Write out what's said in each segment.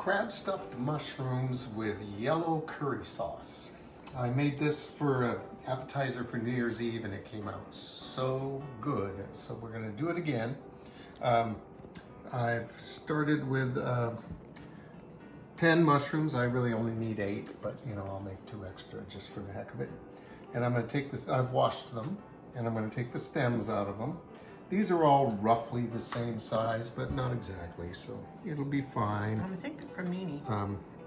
crab stuffed mushrooms with yellow curry sauce. I made this for an appetizer for New Year's Eve and it came out so good. So we're gonna do it again. I've started with 10 mushrooms. I really only need 8, but you know, I'll make 2 extra just for the heck of it. And I'm gonna take this, I've washed them, and I'm gonna take the stems out of them. These are all roughly the same size, but not exactly, so it'll be fine. I think they're cremini.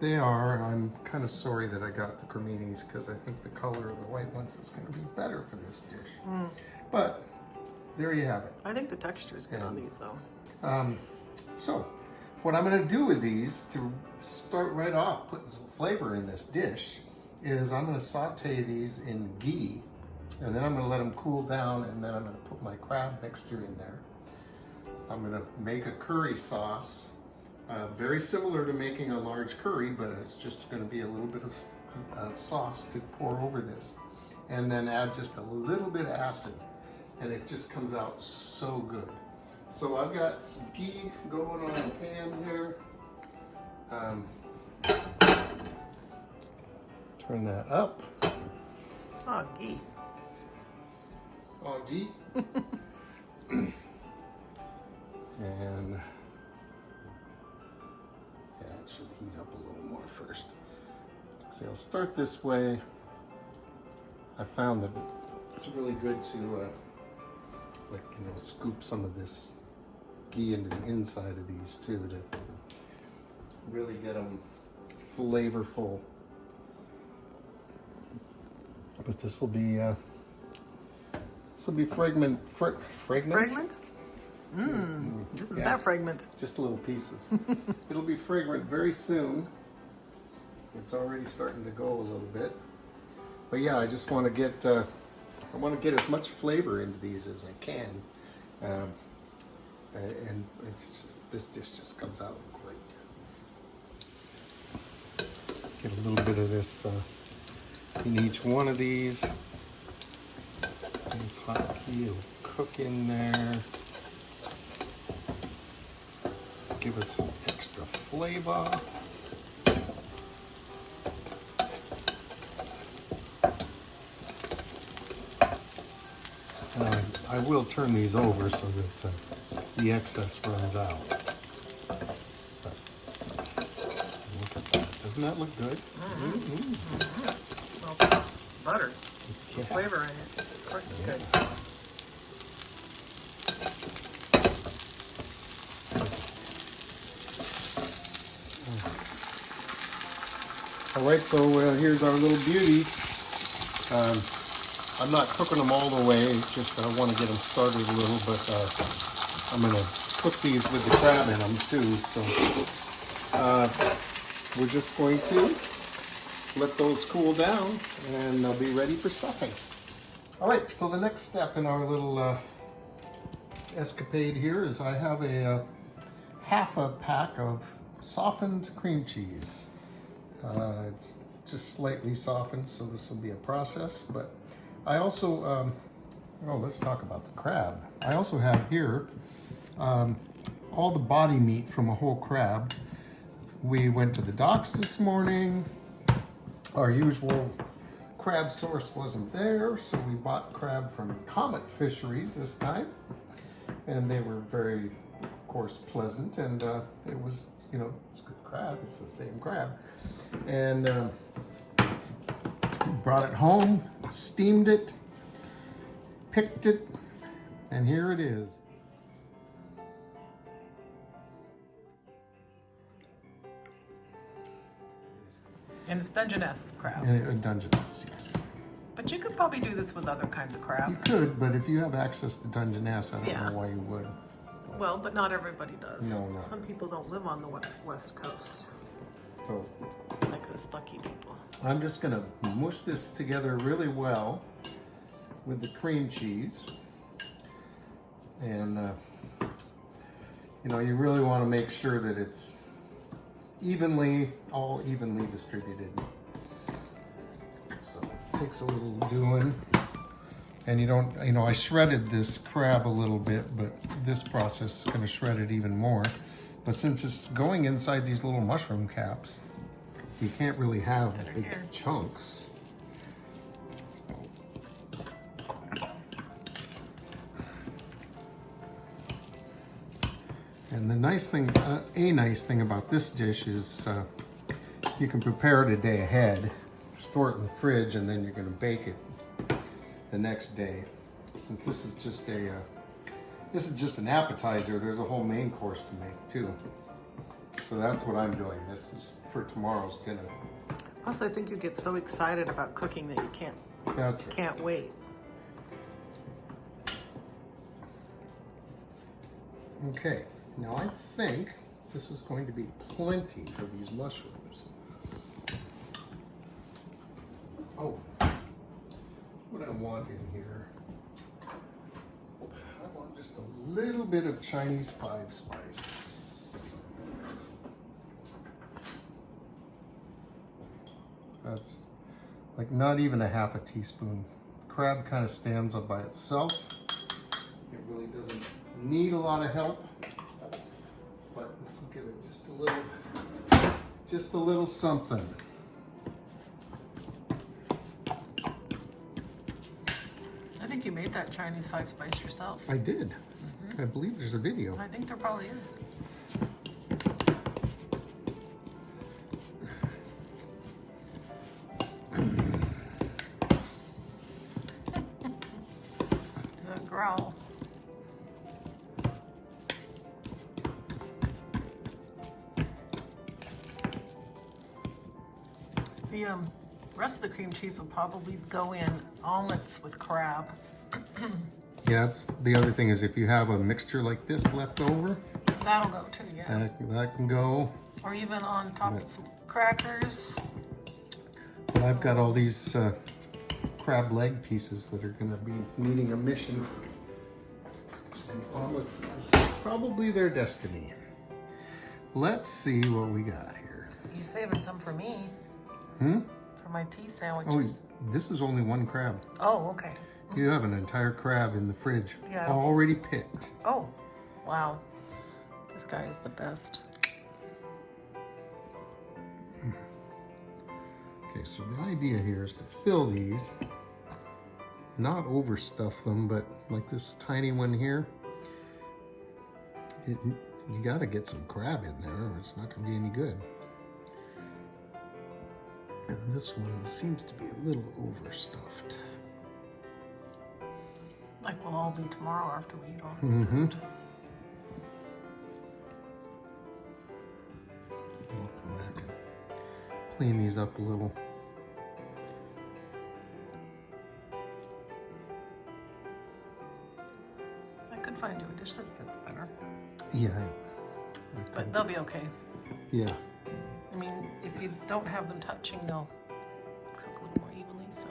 They are. I'm kind of sorry that I got the creminis because I think the color of the white ones is going to be better for this dish. But there you have it. I think the texture is good on these though. So what I'm going to do with these to start right off putting some flavor in this dish is I'm going to saute these in ghee. And then I'm going to let them cool down, and then I'm going to put my crab mixture in there. I'm going to make a curry sauce, very similar to making a large curry, but it's just going to be a little bit of sauce to pour over this. And then add just a little bit of acid, and it just comes out so good. So I've got some ghee going on the pan here. Turn that up. Oh, ghee. Oh, gee. And yeah, it should heat up a little more first. See, I'll start this way. I found that it's really good to, scoop some of this ghee into the inside of these too to really get them flavorful. But this will be fragment. Fragment? Isn't that fragment? Just little pieces. It'll be fragrant very soon. It's already starting to go a little bit. But yeah, I just want to get as much flavor into these as I can. And it's just, this dish just comes out great. Get a little bit of this in each one of these. This hot ghee will cook in there. Give us some extra flavor. I will turn these over so that the excess runs out. But look at that. Doesn't that look good? Well, it's butter. Yeah. Flavor in it. Of course it's good. All right, so here's our little beauties. I'm not cooking them all the way, just I want to get them started a little, but I'm going to cook these with the crab in them too. So we're just going to let those cool down and they'll be ready for stuffing. All right, so the next step in our little escapade here is I have a half a pack of softened cream cheese. It's just slightly softened, so this will be a process, but I also, let's talk about the crab. I also have here all the body meat from a whole crab. We went to the docks this morning. Our usual crab source wasn't there, so we bought crab from Comet Fisheries this time. And they were very, of course, pleasant, and it was, it's good crab. It's the same crab. And brought it home, steamed it, picked it, and here it is. And it's Dungeness crab. Dungeness, yes. But you could probably do this with other kinds of crab. You could, but if you have access to Dungeness, I don't know why you would. Well, but not everybody does. No. Some people don't live on the west coast. So Like the lucky people. I'm just going to mush this together really well with the cream cheese. And, you really want to make sure that it's all evenly distributed. So it takes a little doing. And I shredded this crab a little bit, but this process is going to shred it even more. But since it's going inside these little mushroom caps, you can't really have That are big here. chunks. And the nice thing, a nice thing about this dish is you can prepare it a day ahead, store it in the fridge, and then you're going to bake it the next day. Since this is just an appetizer, there's a whole main course to make too. So that's what I'm doing. This is for tomorrow's dinner. Plus, I think you get so excited about cooking that you That's right. can't wait. Okay, now I think this is going to be plenty for these mushrooms. Oh, what I want in here, I want just a little bit of Chinese 5-spice. That's like not even a half a teaspoon. Crab kind of stands up by itself. It really doesn't need a lot of help, but this will give it just a little something. I think you made that Chinese 5-spice yourself. I did. I believe there's a video. I think there probably is. It's a growl. The rest of the cream cheese will probably go in omelets with crab. Yeah, that's the other thing is if you have a mixture like this left over, That'll go too, yeah. that can go. Or even on top of some crackers. But I've got all these crab leg pieces that are going to be needing a mission. And omelets is probably their destiny. Let's see what we got here. You saving some for me. For my tea Oh, sandwiches. this is only one crab. Oh, okay. You have an entire crab in the fridge, Yeah. already picked. Oh, wow. This guy is the best. Okay, so the idea here is to fill these, not overstuff them, but like this tiny one here, you got to get some crab in there or it's not going to be any good. And this one seems to be a little overstuffed. Like we'll all be tomorrow after we eat all this food. I'll come back and clean these up a little. I could find you a dish that fits better. Yeah. But they'll be okay. Yeah. I mean, if you don't have them touching, they'll cook a little more evenly, so.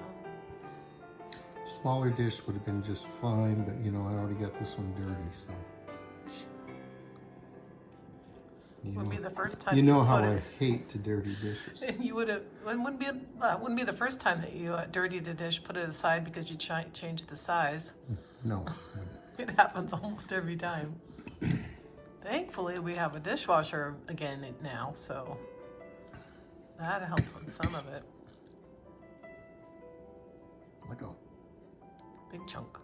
Smaller dish would have been just fine, but you know, I already got this one dirty, so. Wouldn't be the first time You know put how it. I hate to dirty dishes. You would have. It wouldn't be the first time that you dirtied a dish, put it aside because you changed the size. No. It happens almost every time. Thankfully, we have a dishwasher again now, so that helps on some of it. Let go. Big chunk.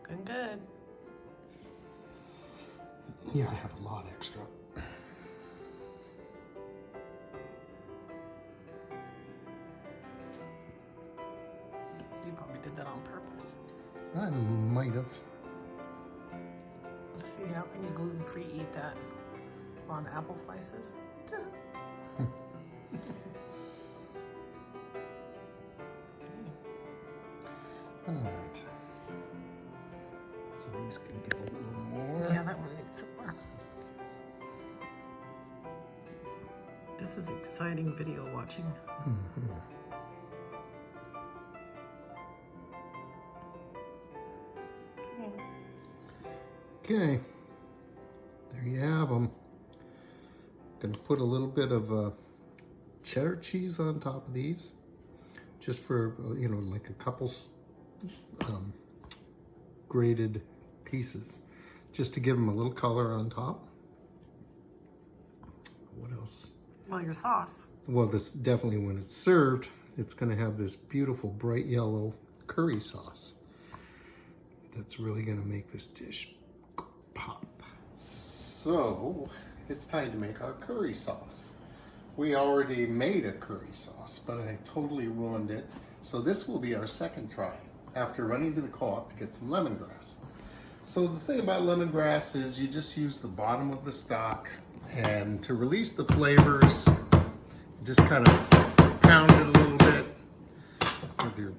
Looking good. Yeah, I have a lot extra. You probably did that on purpose. I might have. Let's see, how can you gluten-free eat that on apple slices? All right. So these can get a little more. Yeah, that one needs some more. This is exciting video watching. Okay. There you have them. Gonna put a little bit of cheddar cheese on top of these. just for, you know, like a couple grated pieces, just to give them a little color on top. What else? Well, your sauce. Well, this definitely, when it's served, it's going to have this beautiful bright yellow curry sauce. That's really going to make this dish pop. So, it's time to make our curry sauce. We already made a curry sauce, but I totally ruined it. So this will be our second try after running to the co-op to get some lemongrass. So the thing about lemongrass is you just use the bottom of the stalk, and to release the flavors, just kind of pound it a little bit with your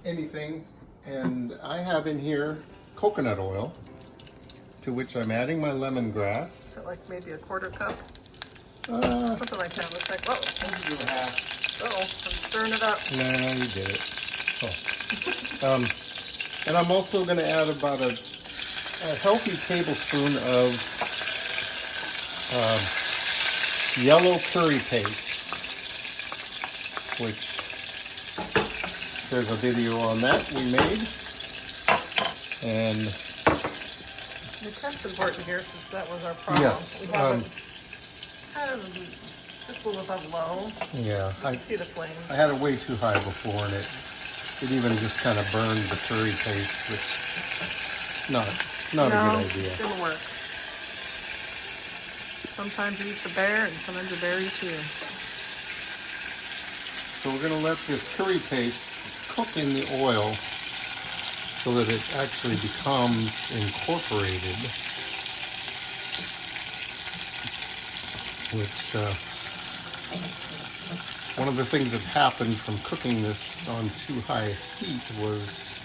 anything. And I have in here coconut oil, to which I'm adding my lemongrass. So like maybe a quarter cup? Uh, Something like that. Looks like, whoa. I'll do half. Uh-oh, I'm stirring it up. No, you did it. Oh. And I'm also going to add about a healthy tablespoon of yellow curry paste, which there's a video on that we made. And the temp's important here since that was our problem. yes, We have it kind of just a little bit low. yeah, You can see the flame. I had it way too high before, and it even just kind of burned the curry paste, which not a good idea. It didn't work. Sometimes you eat the bear, and sometimes the bear eats you. So we're going to let this curry paste cook in the oil so that it actually becomes incorporated, which one of the things that happened from cooking this on too high heat was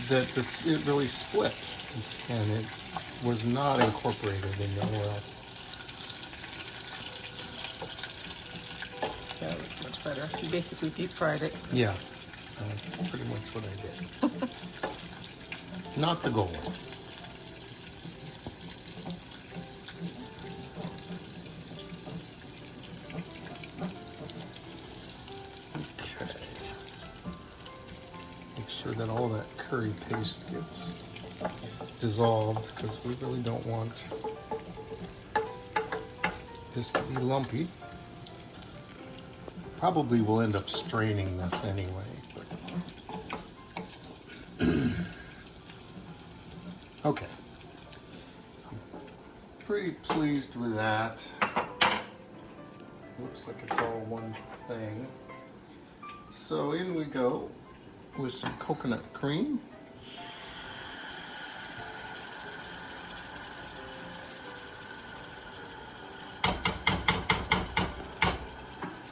that it really split, and it was not incorporated in the oil. Yeah, that's much better. You basically deep fried it. Yeah, that's pretty much what I did. Not the goal. Okay. Make sure that all that curry paste gets dissolved, because we really don't want this to be lumpy. Probably will end up straining this anyway. But okay. I'm pretty pleased with that. Looks like it's all one thing. So in we go with some coconut cream.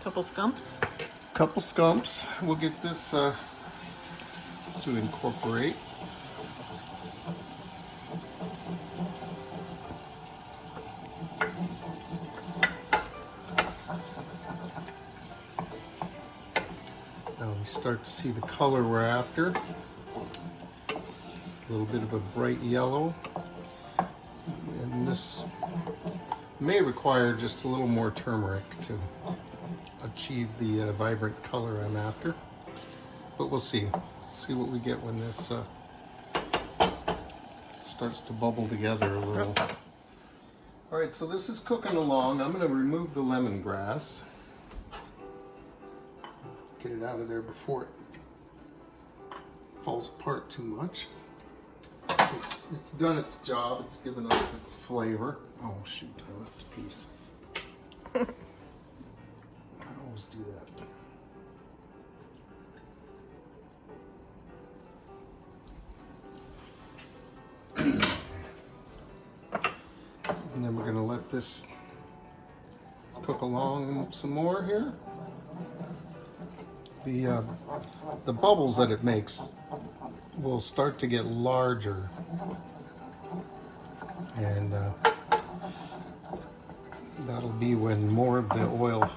Couple scumps. Couple scumps. We'll get this to incorporate. Now we start to see the color we're after. A little bit of a bright yellow. And this may require just a little more turmeric to achieve the vibrant color I'm after, but we'll see what we get when this starts to bubble together a little. All right, so this is cooking along. I'm going to remove the lemongrass, get it out of there before it falls apart too much. It's done its job. It's given us its flavor. Oh shoot, I left a piece. Always do that. And then we're going to let this cook along some more here. The bubbles that it makes will start to get larger, and that'll be when more of the oil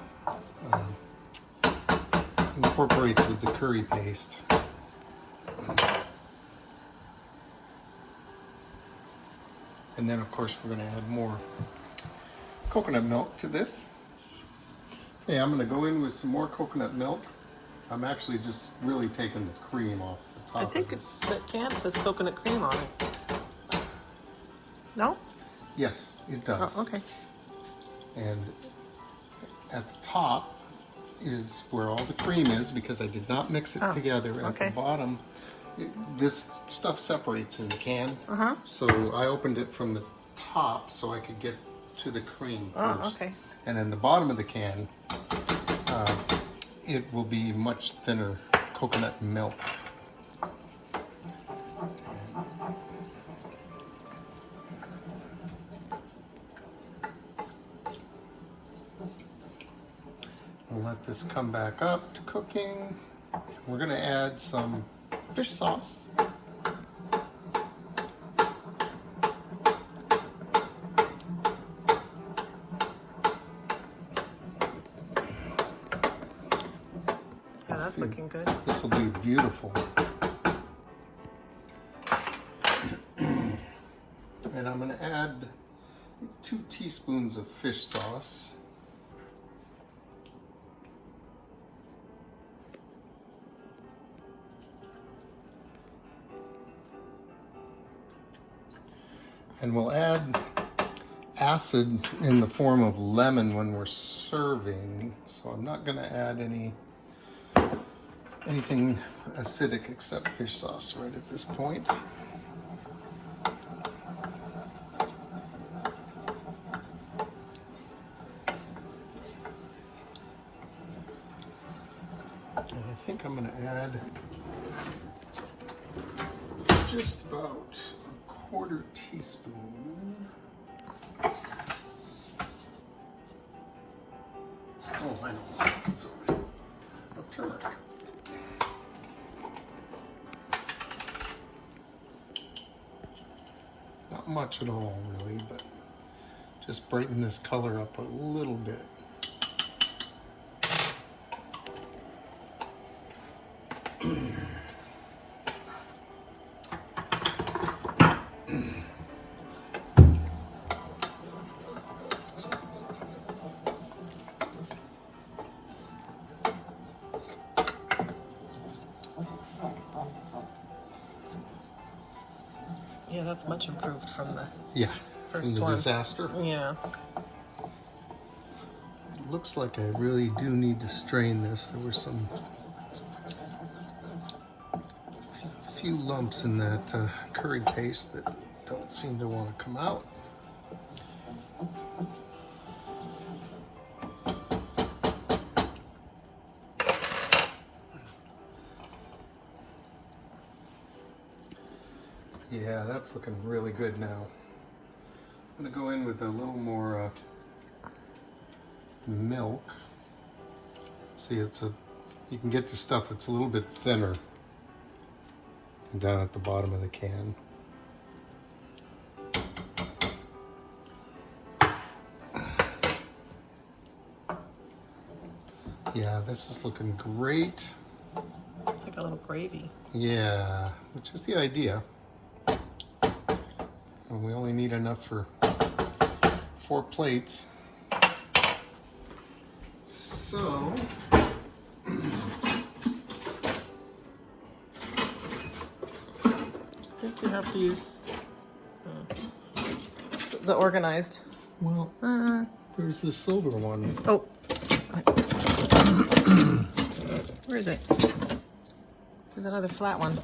incorporates with the curry paste. And then of course we're going to add more coconut milk to this. Okay, I'm going to go in with some more coconut milk. I'm actually just really taking the cream off the top I think of this. that can says coconut cream on it. No? Yes, it does. Oh, okay. And at the top is where all the cream is because I did not mix it together. At okay. the bottom, this stuff separates in the can. So I opened it from the top so I could get to the cream first. Okay. And in the bottom of the can, it will be much thinner coconut milk. We'll let this come back up to cooking. We're going to add some fish sauce. Yeah, that's looking good. This will be beautiful. And I'm going to add 2 teaspoons of fish sauce. And we'll add acid in the form of lemon when we're serving. So I'm not going to add anything acidic except fish sauce right at this point. And I think I'm going to add just about a 1/4 teaspoon. Oh, I know. It's of turmeric. Not much at all, really, but just brighten this color up a little bit. Yeah, that's much improved from the From the one. disaster. Yeah. It looks like I really do need to strain this. There were some few lumps in that curry paste that don't seem to want to come out. Yeah, that's looking really good now. I'm going to go in with a little more milk. See, you can get the stuff that's a little bit thinner down at the bottom of the can. Yeah, this is looking great. It's like a little gravy. Yeah, which is the idea. And we only need enough for 4 plates. So, I think you have to use the organized. well, there's the silver one. Oh. Where is it? There's another flat one.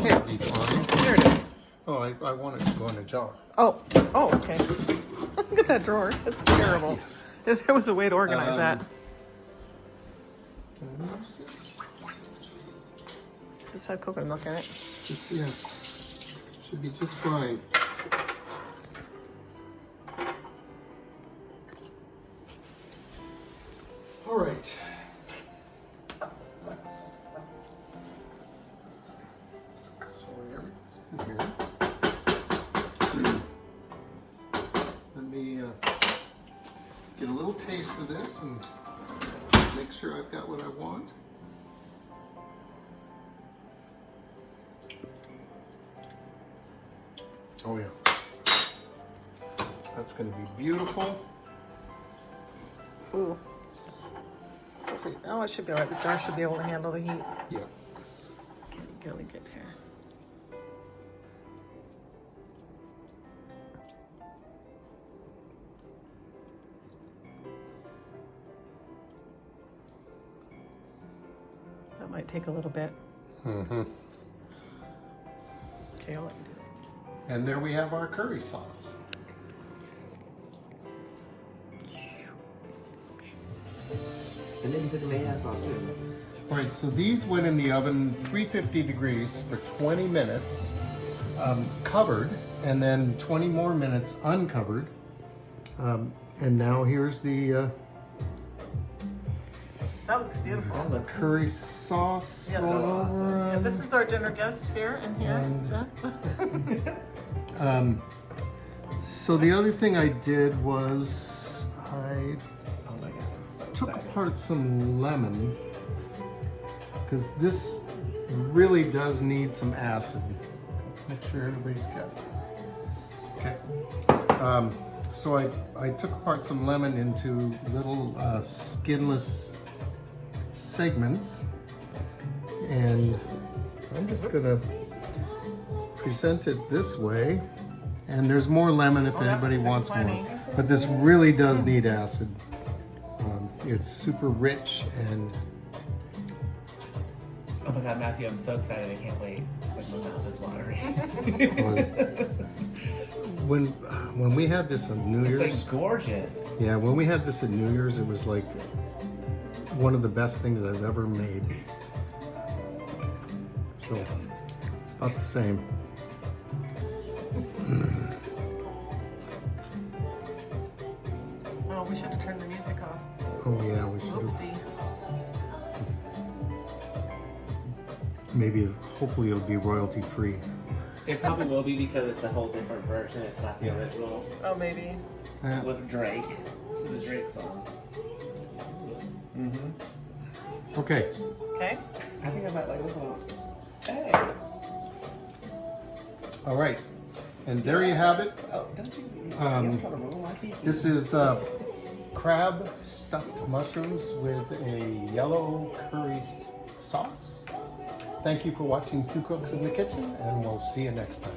Here. That'll be fine. Here it is. Oh, I want it to go in a jar. Oh, okay. Look at that drawer. It's terrible. Yes. If there was a way to organize that. Can I use this? Just have coconut milk in it. Just, yeah. Should be just fine. All right. So everything's in here. Let me get a little taste of this and make sure I've got what I want. Oh yeah. That's going to be beautiful. Ooh. Oh, it should be all right. The jar should be able to handle the heat. Yeah. Okay, really good here. That might take a little bit. Mm-hmm. Okay, I'll let you do it. And there we have our curry sauce. And then you put the mayonnaise on too. All right, so these went in the oven 350 degrees for 20 minutes, covered, and then 20 more minutes uncovered. And now here's the That looks beautiful. That looks curry sauce Yes. going So awesome. over. Yeah, this is our dinner guest here and here. And- So the other thing I did was I oh my god, I'm so took excited. apart some lemon because this really does need some acid. Let's make sure everybody's got it. Okay. So I took apart some lemon into little skinless segments, and I'm just gonna present it this way. And there's more lemon if Oh, that anybody looks wants like more. plenty. But this really does need acid. It's super rich and Oh my god, Matthew, I'm so excited. I can't wait. Like, my mouth is watering. when we had this on New It's Year's, like gorgeous. yeah, when we had this at New Year's, it was like one of the best things I've ever made. So it's about the same. Oh, we should have turned the music off. Oh yeah, we should have. Oopsie. Maybe, hopefully it'll be royalty free. It probably will be because it's a whole different version. It's not the Yeah. original. Oh, maybe. Yeah. With Drake. This is the Drake song. Mm-hmm. Okay. Okay. I think I might like this one. Hey. All right. And there you have it. Oh, don't you? Um, I'm trying to roll my feet. This is crab stuffed mushrooms with a yellow curry sauce. Thank you for watching Two Cooks in the Kitchen, and we'll see you next time.